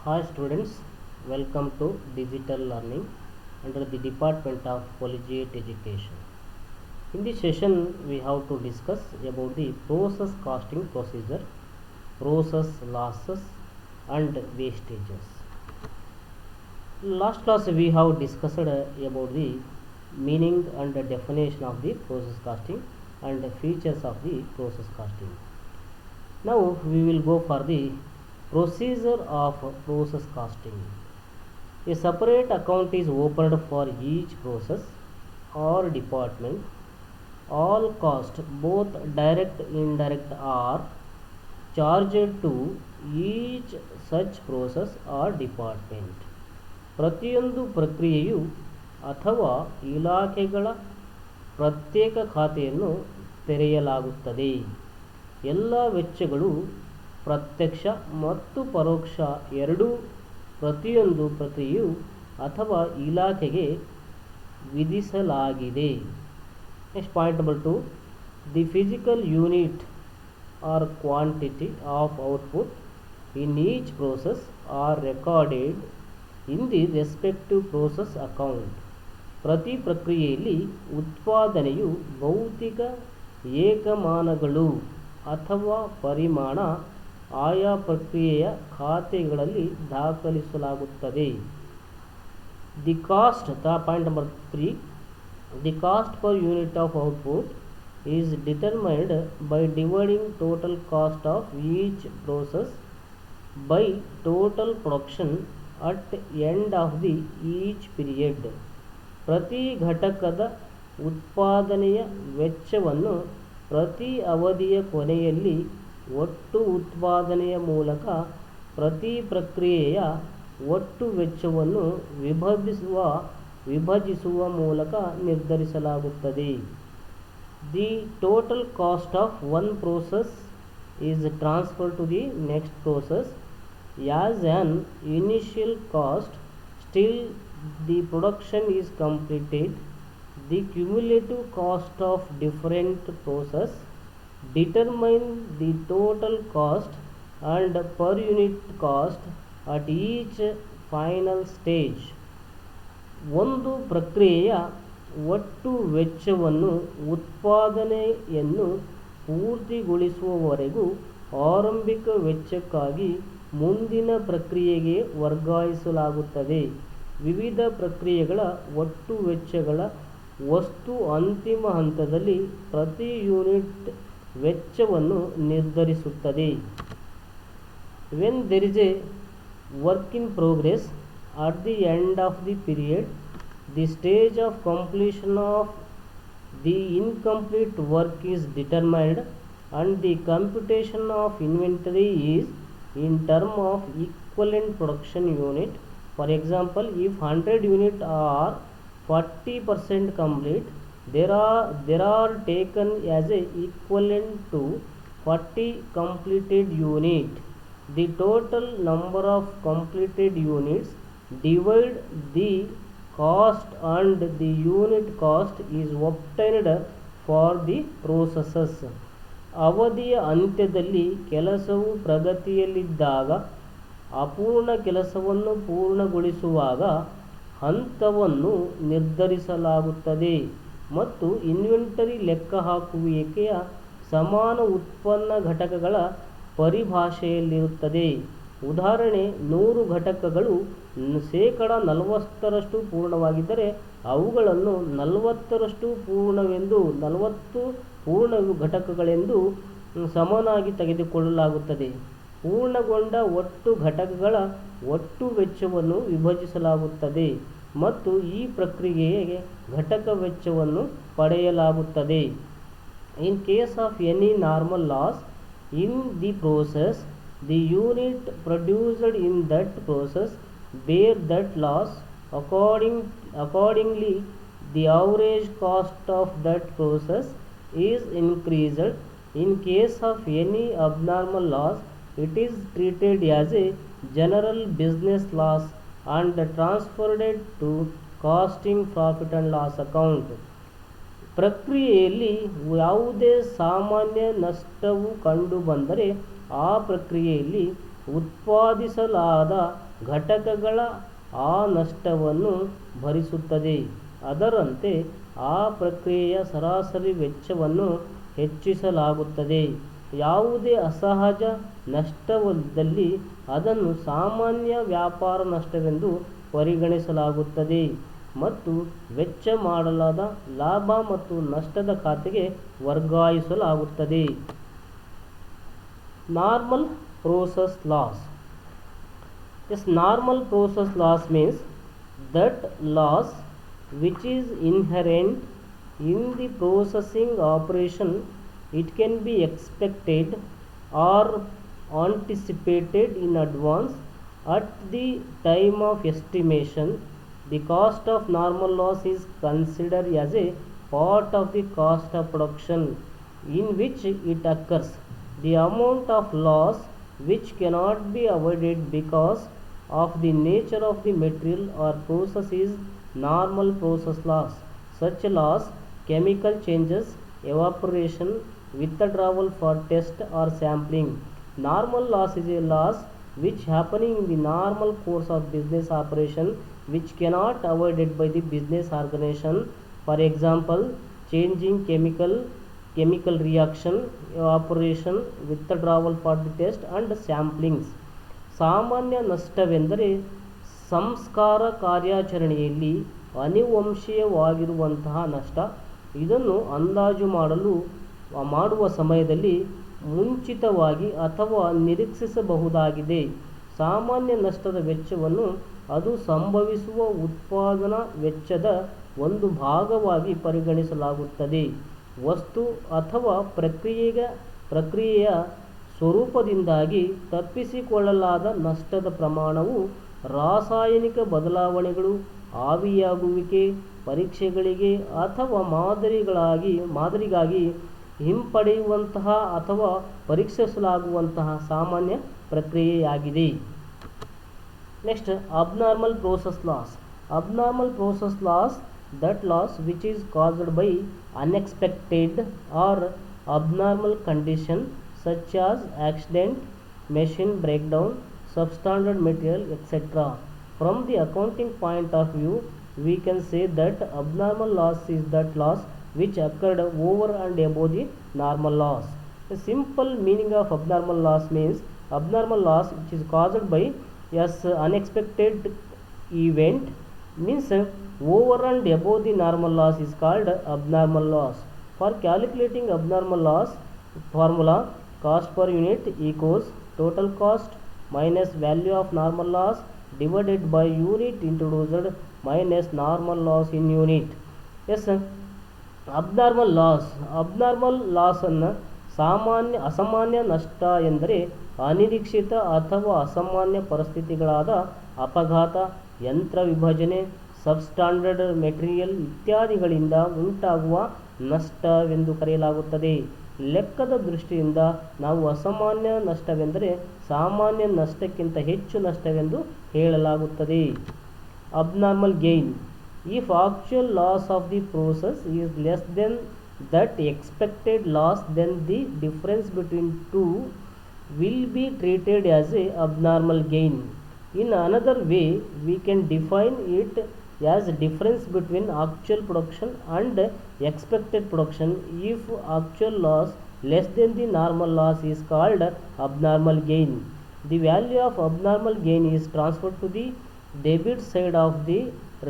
Hi students, welcome to Digital Learning under the Department of Collegiate Education. In this session, we have to discuss about the process costing procedure, process losses and wastages. Last class we have discussed about the meaning and the definition of the process costing and the features of the process costing. Now we will go for the procedure of process costing. A separate account is opened for each process or department. All costs, both direct and indirect, are charged to each such process or department. ಪ್ರತಿಯೊಂದು ಪ್ರಕ್ರಿಯೆಯು ಅಥವಾ ಇಲಾಖೆಗಳ ಪ್ರತ್ಯೇಕ ಖಾತೆಯನ್ನು ತೆರೆಯಲಾಗುತ್ತದೆ. ಎಲ್ಲ ವೆಚ್ಚಗಳು ಪ್ರತ್ಯಕ್ಷ ಮತ್ತು ಪರೋಕ್ಷ ಎರಡೂ ಪ್ರತಿಯೊಂದು ಪ್ರಕ್ರಿಯೆಯು ಅಥವಾ ಇಲಾಖೆಗೆ ವಿಧಿಸಲಾಗಿದೆ. Next point number 2, the physical unit or quantity of output in each process are recorded in the respective process account. ಪ್ರತಿ ಪ್ರಕ್ರಿಯೆಯಲ್ಲಿ ಉತ್ಪಾದನೆಯು ಭೌತಿಕ ಏಕಮಾನಗಳು ಅಥವಾ ಪರಿಮಾಣ ಆಯಾ ಪ್ರಕ್ರಿಯೆಯ ಖಾತೆಗಳಲ್ಲಿ ದಾಖಲಿಸಲಾಗುತ್ತದೆ. The cost, point number 3, the cost per unit of output is determined by dividing total cost of each process by total production at end of the each period. ಪ್ರತಿ ಘಟಕದ ಉತ್ಪಾದನೆಯ ವೆಚ್ಚವನ್ನು ಪ್ರತಿ ಅವಧಿಯ ಕೊನೆಯಲ್ಲಿ ಒಟ್ಟು ಉತ್ಪಾದನೆಯ ಮೂಲಕ ಪ್ರತಿ ಪ್ರಕ್ರಿಯೆಯ ಒಟ್ಟು ವೆಚ್ಚವನ್ನು ವಿಭಜಿಸುವ ಮೂಲಕ ನಿರ್ಧರಿಸಲಾಗುತ್ತದೆ. The total cost of one process is transferred to the next process as an initial cost till the production is completed. The cumulative cost of different process determine the total cost and per unit cost at each final stage. ಒಂದು ಪ್ರಕ್ರಿಯೆಯ ಒಟ್ಟು ವೆಚ್ಚವನ್ನು ಉತ್ಪಾದನೆಯನ್ನು ಪೂರ್ತಿಗೊಳಿಸುವವರೆಗೂ ಆರಂಭಿಕ ವೆಚ್ಚಕ್ಕಾಗಿ ಮುಂದಿನ ಪ್ರಕ್ರಿಯೆಗೆ ವರ್ಗಾಯಿಸಲಾಗುತ್ತದೆ. ವಿವಿಧ ಪ್ರಕ್ರಿಯೆಗಳ ಒಟ್ಟು ವೆಚ್ಚಗಳ ವಸ್ತು ಅಂತಿಮ ಹಂತದಲ್ಲಿ ಪ್ರತಿ ಯೂನಿಟ್ ವೆಚ್ಚವನ್ನು ನಿರ್ಧರಿಸುತ್ತದೆ. When there is a work in progress at the end of the period, the stage of completion of the incomplete work is determined and the computation of inventory is in term of equivalent production unit. For example, if 100 units are 40% complete, there are taken as a equivalent to 40 completed unit. The total number of completed units divide the cost and the unit cost is obtained for the processes. ಅವಧಿಯ ಅಂತ್ಯದಲ್ಲಿ ಕೆಲಸವು ಪ್ರಗತಿಯಲ್ಲಿದ್ದಾಗ ಅಪೂರ್ಣ ಕೆಲಸವನ್ನು ಪೂರ್ಣಗೊಳಿಸುವಾಗ ಹಂತವನ್ನು ನಿರ್ಧರಿಸಲಾಗುತ್ತದೆ ಮತ್ತು inventory ಲೆಕ್ಕಹಾಕುವಿಕೆಯ ಸಮಾನ ಉತ್ಪನ್ನ ಘಟಕಗಳ ಪರಿಭಾಷೆಯಲ್ಲಿರುತ್ತದೆ. ಉದಾಹರಣೆ, 100 ಘಟಕಗಳು 40% ಪೂರ್ಣವಾಗಿದ್ದರೆ ಅವುಗಳನ್ನು 40% ಪೂರ್ಣವೆಂದು 40 ಪೂರ್ಣ ಘಟಕಗಳೆಂದು ಸಮನಾಗಿ ತೆಗೆದುಕೊಳ್ಳಲಾಗುತ್ತದೆ. ಪೂರ್ಣಗೊಂಡ ಒಟ್ಟು ಘಟಕಗಳ ಒಟ್ಟು ವೆಚ್ಚವನ್ನು ವಿಭಜಿಸಲಾಗುತ್ತದೆ ಮತ್ತು ಈ ಪ್ರಕ್ರಿಯೆಗೆ ಘಟಕ ವೆಚ್ಚವನ್ನು ಪಡೆಯಲಾಗುತ್ತದೆ. In case of any normal loss in the process, the unit produced in that process bear that loss. Accordingly, the average cost of that process is increased. In case of any abnormal loss, it is treated as a general business loss and transferred to costing profit and loss account. ಪ್ರಕ್ರಿಯೆಯಲ್ಲಿ ಯಾವುದೇ ಸಾಮಾನ್ಯ ನಷ್ಟವು ಕಂಡುಬಂದರೆ ಆ ಪ್ರಕ್ರಿಯೆಯಲ್ಲಿ ಉತ್ಪಾದಿಸಲಾದ ಘಟಕಗಳ ಆ ನಷ್ಟವನ್ನು ಭರಿಸುತ್ತದೆ. ಅದರಂತೆ ಆ ಪ್ರಕ್ರಿಯೆಯ ಸರಾಸರಿ ವೆಚ್ಚವನ್ನು ಹೆಚ್ಚಿಸಲಾಗುತ್ತದೆ. ಯಾವುದೇ ಅಸಹಜ ನಷ್ಟವಿದ್ದಲ್ಲಿ ಅದನ್ನು ಸಾಮಾನ್ಯ ವ್ಯಾಪಾರ ನಷ್ಟವೆಂದು ಪರಿಗಣಿಸಲಾಗುತ್ತದೆ ಮತ್ತು ವೆಚ್ಚ ಮಾಡಲಾದ ಲಾಭ ಮತ್ತು ನಷ್ಟದ ಖಾತೆಗೆ ವರ್ಗಾಯಿಸಲಾಗುತ್ತದೆ. Normal process loss. Yes, normal process loss means that loss which is inherent in the processing operation. It can be expected or anticipated in advance at the time of estimation. The cost of normal loss is considered as a part of the cost of production in which it occurs. The amount of loss which cannot be avoided because of the nature of the material or process is normal process loss. Such loss: chemical changes, evaporation, withdrawal for test or sampling. Normal loss is a loss which happening in the normal course of business operation which cannot avoided by the business organization. For example, changing chemical reaction, evaporation, withdrawal for the test and samplings. ಸಾಮಾನ್ಯ ನಷ್ಟವೆಂದರೆ ಸಂಸ್ಕಾರ ಕಾರ್ಯಾಚರಣೆಯಲ್ಲಿ ಅನುವಂಶೀಯವಾಗಿರುವಂತಹ ನಷ್ಟ. ಇದನ್ನು ಅಂದಾಜು ಮಾಡುವ ಸಮಯದಲ್ಲಿ ಮುಂಚಿತವಾಗಿ ಅಥವಾ ನಿರೀಕ್ಷಿಸಬಹುದಾಗಿದೆ. ಸಾಮಾನ್ಯ ನಷ್ಟದ ವೆಚ್ಚವನ್ನು ಅದು ಸಂಭವಿಸುವ ಉತ್ಪಾದನಾ ವೆಚ್ಚದ ಒಂದು ಭಾಗವಾಗಿ ಪರಿಗಣಿಸಲಾಗುತ್ತದೆ. ವಸ್ತು ಅಥವಾ ಪ್ರಕ್ರಿಯೆಯ ಸ್ವರೂಪದಿಂದಾಗಿ ತಪ್ಪಿಸಿಕೊಳ್ಳಲಾದ ನಷ್ಟದ ಪ್ರಮಾಣವು ರಾಸಾಯನಿಕ ಬದಲಾವಣೆಗಳು, ಆವಿಯಾಗುವಿಕೆ, ಪರೀಕ್ಷೆಗಳಿಗೆ ಅಥವಾ ಮಾದರಿಗಾಗಿ ಹಿಂಪಡೆಯುವಂತಹ ಅಥವಾ ಪರೀಕ್ಷಿಸಲಾಗುವಂತಹ ಸಾಮಾನ್ಯ ಪ್ರಕ್ರಿಯೆಯಾಗಿದೆ. Next, abnormal process loss. Abnormal process loss, that loss which is caused by unexpected or abnormal condition such as accident, machine breakdown, substandard material, etc. From the accounting point of view, we can say that abnormal loss is that loss which occurred over and above the normal loss. The simple meaning of abnormal loss means abnormal loss which is caused by unexpected event means over and above the normal loss is called abnormal loss. For calculating abnormal loss, formula: cost per unit equals total cost minus value of normal loss divided by unit introduced minus normal loss in unit. Yes, abnormal loss ಅನ್ನು ಅಸಾಮಾನ್ಯ ನಷ್ಟ ಎಂದರೆ ಅನಿರೀಕ್ಷಿತ ಅಥವಾ ಅಸಾಮಾನ್ಯ ಪರಿಸ್ಥಿತಿಗಳಾದ ಅಪಘಾತ, ಯಂತ್ರ ವಿಭಜನೆ, ಸಬ್ಸ್ಟ್ಯಾಂಡರ್ಡ್ ಮೆಟೀರಿಯಲ್ ಇತ್ಯಾದಿಗಳಿಂದ ಉಂಟಾಗುವ ನಷ್ಟವೆಂದು ಕರೆಯಲಾಗುತ್ತದೆ. ಲೆಕ್ಕದ ದೃಷ್ಟಿಯಿಂದ ನಾವು ಅಸಾಮಾನ್ಯ ನಷ್ಟವೆಂದರೆ ಸಾಮಾನ್ಯ ನಷ್ಟಕ್ಕಿಂತ ಹೆಚ್ಚು ನಷ್ಟವೆಂದು ಹೇಳಲಾಗುತ್ತದೆ. Abnormal gain: if actual loss of the process is less than that expected loss, then the difference between two will be treated as a abnormal gain. In another way, we can define it as difference between actual production and expected production. If actual loss less than the normal loss is called abnormal gain. The value of abnormal gain is transferred to the debit side of the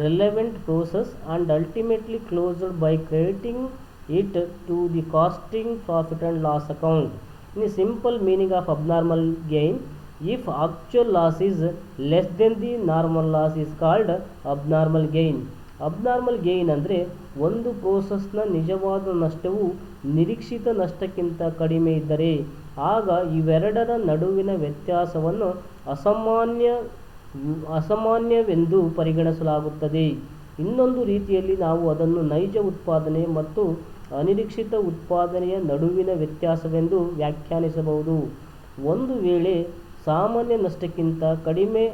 relevant process and ultimately closed by crediting it to the costing profit and loss account. In the simple meaning of abnormal gain, if actual loss is less than the normal loss is called abnormal gain. Abnormal gain ಅಂದರೆ ಒಂದು ಪ್ರೋಸೆಸ್ನ ನಿಜವಾದ ನಷ್ಟವು ನಿರೀಕ್ಷಿತ ನಷ್ಟಕ್ಕಿಂತ ಕಡಿಮೆ ಇದ್ದರೆ ಆಗ ಇವೆರಡರ ನಡುವಿನ ವ್ಯತ್ಯಾಸವನ್ನು ಅಸಾಮಾನ್ಯವೆಂದು ಪರಿಗಣಿಸಲಾಗುತ್ತದೆ. ಇನ್ನೊಂದು ರೀತಿಯಲ್ಲಿ ನಾವು ಅದನ್ನು ನೈಜ ಉತ್ಪಾದನೆ ಮತ್ತು ಅನಿರೀಕ್ಷಿತ ಉತ್ಪಾದನೆಯ ನಡುವಿನ ವ್ಯತ್ಯಾಸವೆಂದು ವ್ಯಾಖ್ಯಾನಿಸಬಹುದು. ಒಂದು ವೇಳೆ ಸಾಮಾನ್ಯ ನಷ್ಟಕ್ಕಿಂತ ಕಡಿಮೆ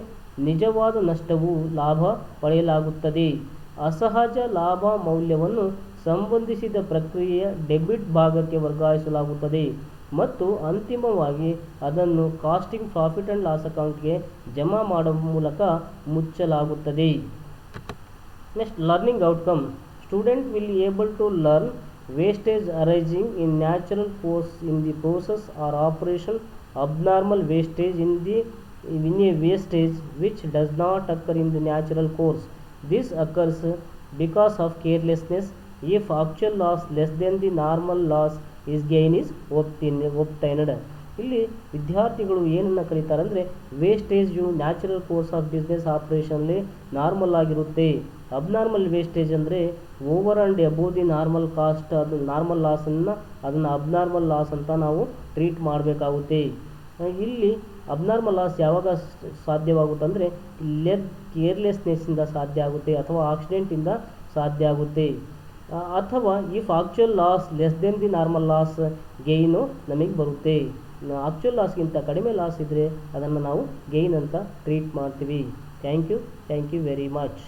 ನಿಜವಾದ ನಷ್ಟವು ಲಾಭ ಪಡೆಯಲಾಗುತ್ತದೆ. ಅಸಹಜ ಲಾಭ ಮೌಲ್ಯವನ್ನು ಸಂಬಂಧಿಸಿದ ಪ್ರಕ್ರಿಯೆಯ ಡೆಬಿಟ್ ಭಾಗಕ್ಕೆ ವರ್ಗಾಯಿಸಲಾಗುತ್ತದೆ. ಮತ್ತು ಅಂತಿಮವಾಗಿ ಅದನ್ನು ಕಾಸ್ಟಿಂಗ್ ಪ್ರಾಫಿಟ್ ಆ್ಯಂಡ್ ಲಾಸ್ ಅಕೌಂಟ್ಗೆ ಜಮಾ ಮಾಡುವ ಮೂಲಕ ಮುಚ್ಚಲಾಗುತ್ತದೆ. Next learning outcome. Student will able to learn wastage arising in natural course in the process or operation, abnormal wastage in a wastage which does not occur in the natural course. This occurs because of carelessness. If actual loss less than the normal loss is gain is obtained. ಇಲ್ಲಿ ವಿದ್ಯಾರ್ಥಿಗಳು ಏನನ್ನು ಕಲಿತಾರೆ ಅಂದರೆ wastage natural course of business operationally normal ಆಗಿರುತ್ತೆ. Abnormal wastage ಅಂದರೆ over and above the normal cost, ಅದು normal ಲಾಸನ್ನು ಅದನ್ನು ಅಬ್ನಾರ್ಮಲ್ ಲಾಸ್ ಅಂತ ನಾವು ಟ್ರೀಟ್ ಮಾಡಬೇಕಾಗುತ್ತೆ. ಇಲ್ಲಿ ಅಬ್ನಾರ್ಮಲ್ ಲಾಸ್ ಯಾವಾಗ ಸಾಧ್ಯವಾಗುತ್ತೆ ಅಂದರೆ ಕೇರ್ಲೆಸ್ನೆಸ್ಸಿಂದ ಸಾಧ್ಯ ಆಗುತ್ತೆ, ಅಥವಾ ಆಕ್ಸಿಡೆಂಟಿಂದ ಸಾಧ್ಯ ಆಗುತ್ತೆ, ಅಥವಾ if actual loss less than the normal loss gain ನಮಗೆ ಬರುತ್ತೆ. ಆಕ್ಚುಯಲ್ ಲಾಸ್ಗಿಂತ ಕಡಿಮೆ ಲಾಸ್ ಇದ್ದರೆ ಅದನ್ನು ನಾವು ಗೇಯ್ನ್ ಅಂತ ಟ್ರೀಟ್ ಮಾಡ್ತೀವಿ. Thank you very much.